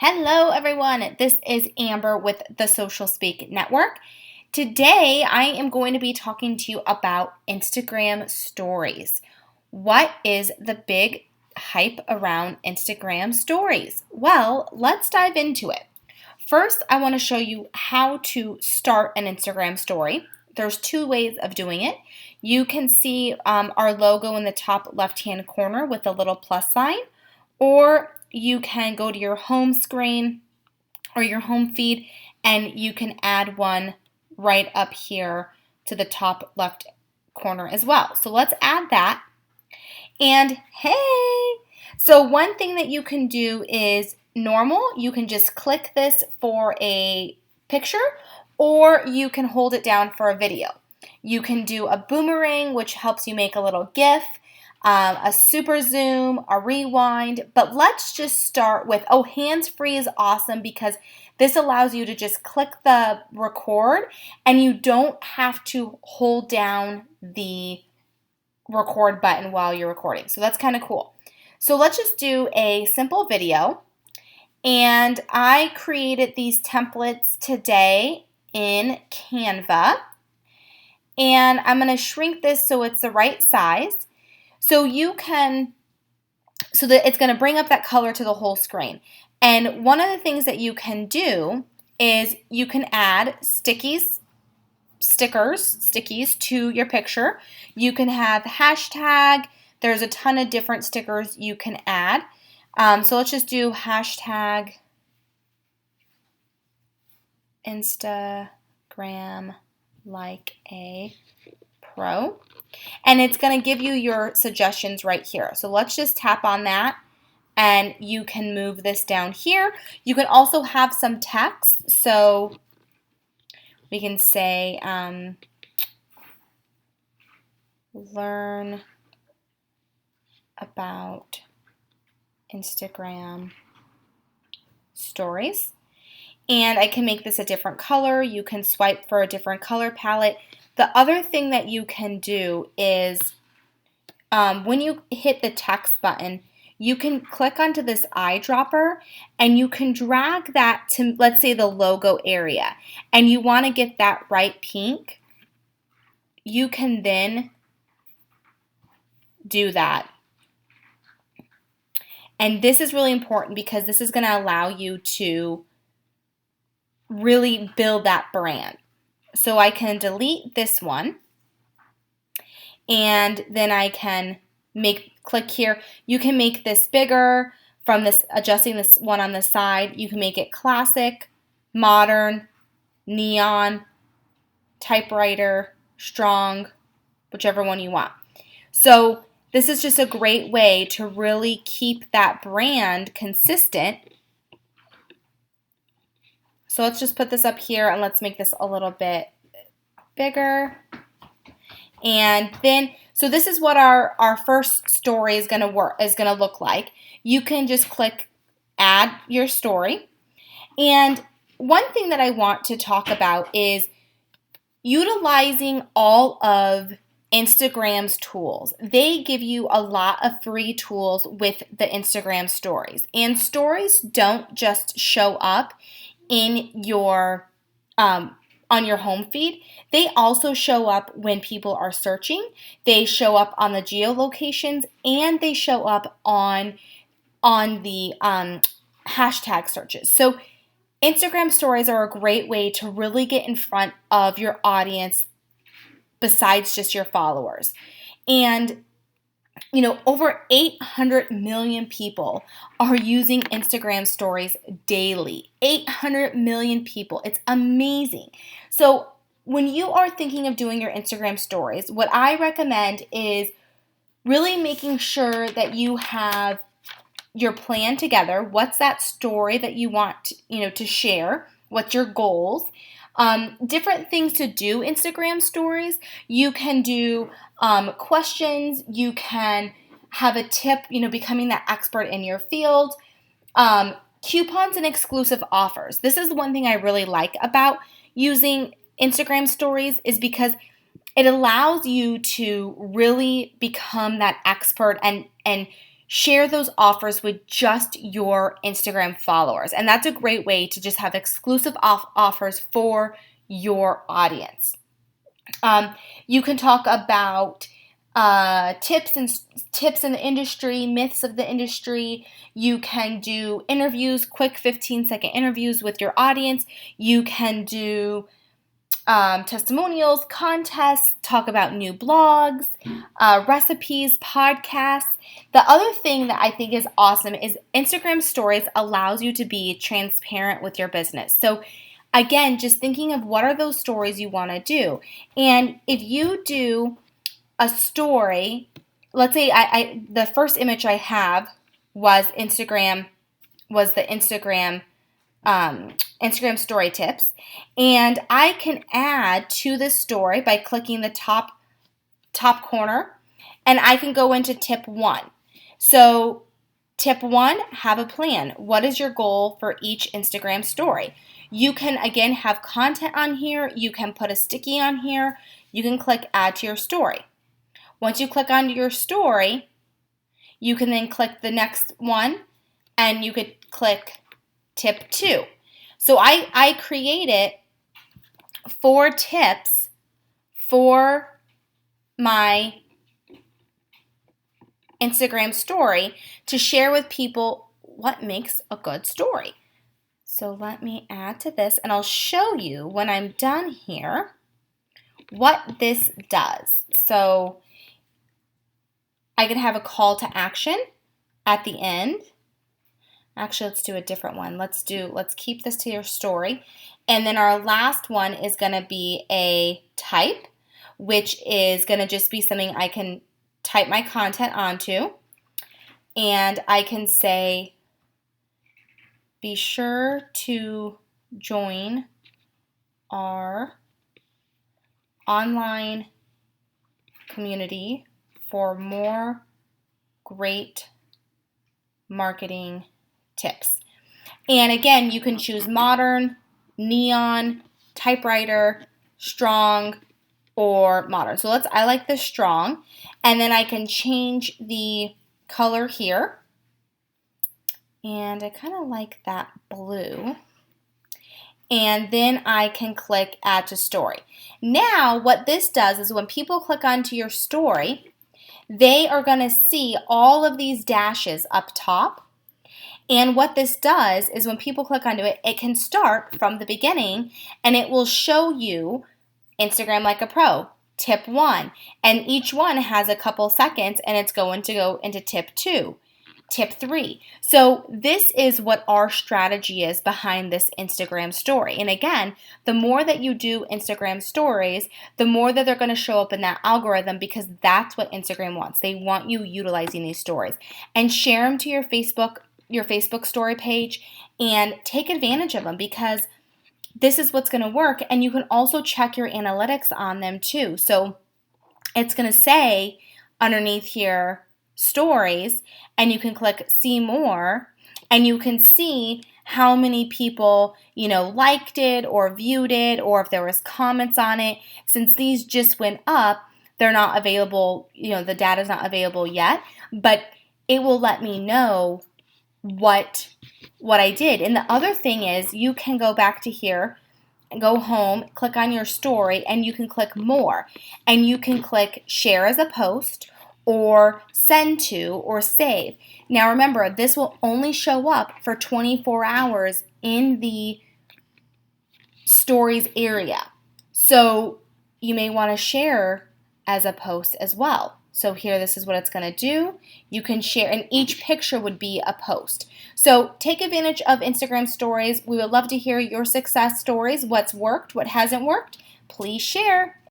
Hello, everyone. This is Amber with the Social Speak Network. Today, I am going to be talking to you about Instagram stories. What is the big hype around Instagram stories? Well, let's dive into it. First, I want to show you how to start an Instagram story. There's two ways of doing it. You can see our logo in the top left-hand corner with a little plus sign, or you can go to your home screen or your home feed and you can add one right up here to the top left corner as well. So let's add that. And hey, so one thing that you can do is normal. You can just click this for a picture, or you can hold it down for a video. You can do a boomerang, which helps you make a little GIF, a super zoom, a rewind, but let's just start with, hands-free is awesome because this allows you to just click the record and you don't have to hold down the record button while you're recording. So that's kind of cool. So let's just do a simple video. And I created these templates today in Canva. And I'm going to shrink this so it's the right size. So that it's going to bring up that color to the whole screen. And one of the things that you can do is you can add stickies to your picture. You can have hashtag. There's a ton of different stickers you can add. So let's just do hashtag Instagram like a pro. And it's going to give you your suggestions right here. So let's just tap on that and you can move this down here. You can also have some text. So we can say, learn about Instagram stories. And I can make this a different color. You can swipe for a different color palette. The other thing that you can do is when you hit the text button, you can click onto this eyedropper and you can drag that to, let's say, the logo area, and you want to get that right pink. You can then do that. And this is really important because this is going to allow you to really build that brand. So I can delete this one and then I can click here. You can make this bigger from this, adjusting this one on the side. You can make it classic, modern, neon, typewriter, strong, whichever one you want. So this is just a great way to really keep that brand consistent. So let's just put this up here and let's make this a little bit bigger. And then, so this is what our first story is going to look like. You can just click add your story. And one thing that I want to talk about is utilizing all of Instagram's tools. They give you a lot of free tools with the Instagram stories. And stories don't just show up in your on your home feed. They also show up when people are searching. They show up on the geolocations and they show up on the hashtag searches. So Instagram stories are a great way to really get in front of your audience besides just your followers. And over 800 million people are using Instagram stories daily. 800 million people. It's amazing. So when you are thinking of doing your Instagram stories, what I recommend is really making sure that you have your plan together. What's that story that you want to share? What's your goals? Different things to do Instagram stories. You can do questions. You can have a tip, becoming that expert in your field. Coupons and exclusive offers. This is the one thing I really like about using Instagram stories is because it allows you to really become that expert and share those offers with just your Instagram followers. And that's a great way to just have exclusive offers for your audience. You can talk about tips in the industry, myths of the industry. You can do interviews, quick 15-second interviews with your audience. You can do testimonials, contests, talk about new blogs, recipes, podcasts. The other thing that I think is awesome is Instagram Stories allows you to be transparent with your business. So again, just thinking of what are those stories you want to do. And if you do a story, let's say the first image I have was the Instagram story tips, and I can add to this story by clicking the top corner, and I can go into tip 1. So tip 1, have a plan. What is your goal for each Instagram story? You can again have content on here. You can put a sticky on here. You can click add to your story. Once you click onto your story, you can then click the next one, and you could click tip 2. So I created 4 tips for my Instagram story to share with people what makes a good story. So let me add to this, and I'll show you when I'm done here what this does. So I can have a call to action at the end. Actually, let's do a different one. Let's keep this to your story. And then our last one is going to be a type, which is going to just be something I can type my content onto. And I can say, be sure to join our online community for more great marketing tips. And again, you can choose modern, neon, typewriter, strong, or modern. So I like the strong. And then I can change the color here. And I kind of like that blue. And then I can click add to story. Now, what this does is when people click onto your story, they are going to see all of these dashes up top. And what this does is when people click onto it, it can start from the beginning, and it will show you Instagram Like a Pro, tip 1. And each one has a couple seconds, and it's going to go into tip 2, tip 3. So this is what our strategy is behind this Instagram story. And again, the more that you do Instagram stories, the more that they're going to show up in that algorithm, because that's what Instagram wants. They want you utilizing these stories. And share them to your Facebook story page and take advantage of them, because this is what's going to work. And you can also check your analytics on them too. So it's going to say underneath here stories, and you can click see more, and you can see how many people liked it or viewed it, or if there was comments on it. Since these just went up, they're not available, the data's not available yet, but it will let me know what I did. And the other thing is, you can go back to here and go home, click on your story, and you can click more, and you can click share as a post, or send to, or save. Now remember, this will only show up for 24 hours in the stories area. So you may want to share as a post as well. So here, this is what it's going to do. You can share, and each picture would be a post. So take advantage of Instagram stories. We would love to hear your success stories. What's worked, what hasn't worked. Please share.